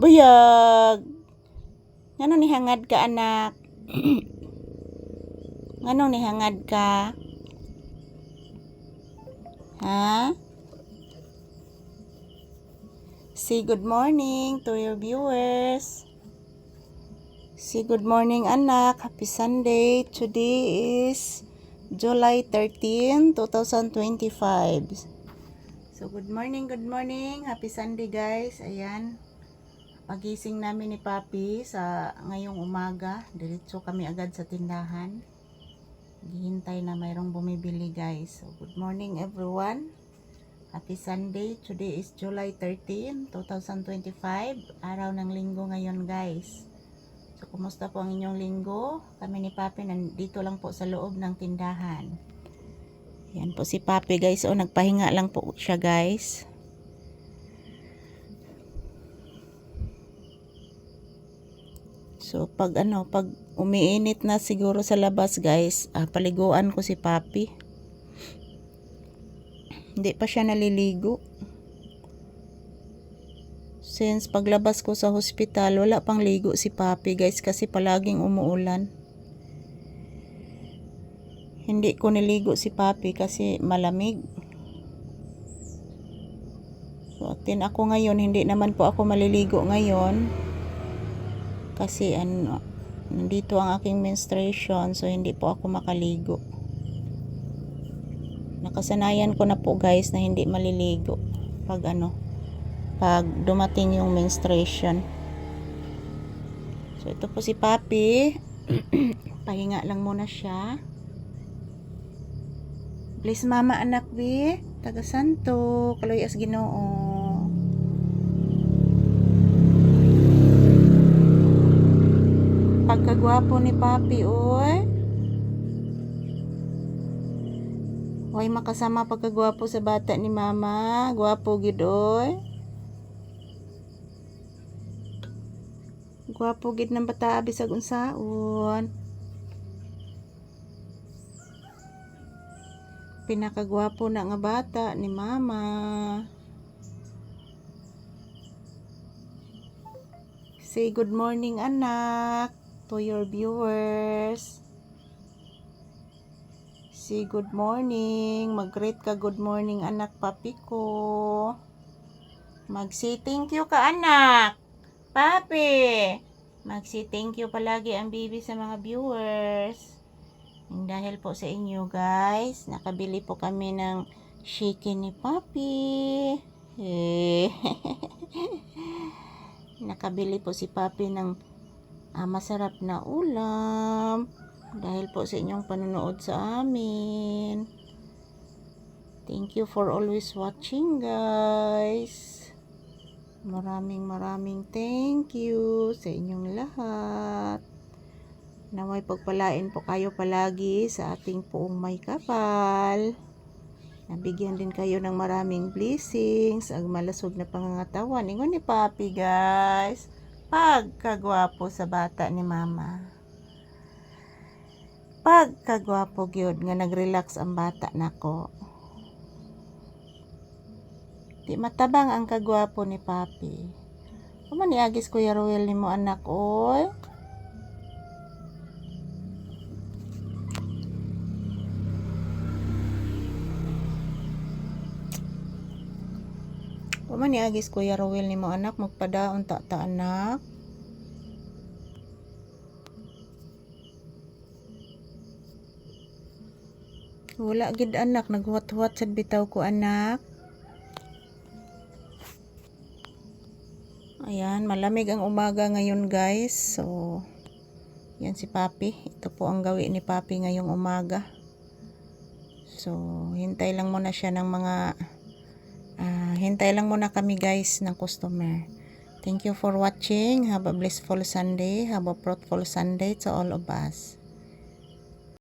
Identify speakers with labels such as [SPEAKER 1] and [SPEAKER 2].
[SPEAKER 1] Buyog. Ngano ni hangad ka anak? Ngano ni hangad ka? Ha? Say good morning to your viewers. Say good morning anak. Happy Sunday. Today is July 13, 2025. So good morning, good morning. Happy Sunday guys. Ayan. Pagising namin ni Papi sa ngayong umaga. Diretso kami agad sa tindahan. Hihintay na mayroong bumibili guys. So good morning everyone. Happy Sunday. Today is July 13, 2025. Araw ng linggo ngayon guys. So kumusta po ang inyong linggo? Kami ni Papi nandito lang po sa loob ng tindahan. Yan po si Papi guys. O nagpahinga lang po siya guys. So pag umiinit na siguro sa labas guys, paliguan ko si Papi. Hindi pa siya naliligo. Since paglabas ko sa hospital, wala pang ligo si Papi guys kasi palaging umuulan. Hindi ko niligo si Papi kasi malamig. So ako ngayon, hindi naman po ako maliligo ngayon. Kasi nandito ang aking menstruation, so hindi po ako makaligo. Nakasanayan ko na po guys na hindi maliligo pag dumating yung menstruation. So ito po si Papi. Pahinga lang muna siya. Please mama anak bi, taga santo, kaloy as Ginoo. Pagkagwapo ni Papi oy. Hoy makasama pagkagwapo sa bata ni mama. Gwapo gid oy. Gwapo gid ng bata bisag unsaon. Pinakagwapo na nga bata ni mama. Say good morning anak to your viewers. Say good morning. Mag-greet ka good morning anak Papi ko. Mag-say thank you ka anak. Papi. Mag-say thank you palagi ang baby sa mga viewers. Dahil po sa inyo guys, nakabili po kami ng chicken ni Papi. Nakabili po si Papi ng masarap na ulam. Dahil po sa inyong panonood sa amin. Thank you for always watching guys. Maraming thank you sa inyong lahat. Naway pagpalain po kayo palagi sa ating poong may kapal. Nabigyan din kayo ng maraming blessings. Ang malasog na pangangatawan. Ingon ni Papi guys. Pagkagwapo sa bata ni mama. Pagkagwapo gyud nga nag-relax ang bata nako. Di matabang ang kagwapo ni Papi. Ano ni agis Kuya Roel nimo anak oy? Ano ni agis Kuya Roel nimo anak magpadaon ta anak? Wala gid anak, naghuwat-huwat sad bitaw ko anak. Ayan, malamig ang umaga ngayon guys. So, yan si Papi. Ito po ang gawin ni Papi ngayong umaga. So, hintay lang muna siya ng hintay lang muna kami guys ng customer. Thank you for watching. Have a blissful Sunday. Have a fruitful Sunday to all of us.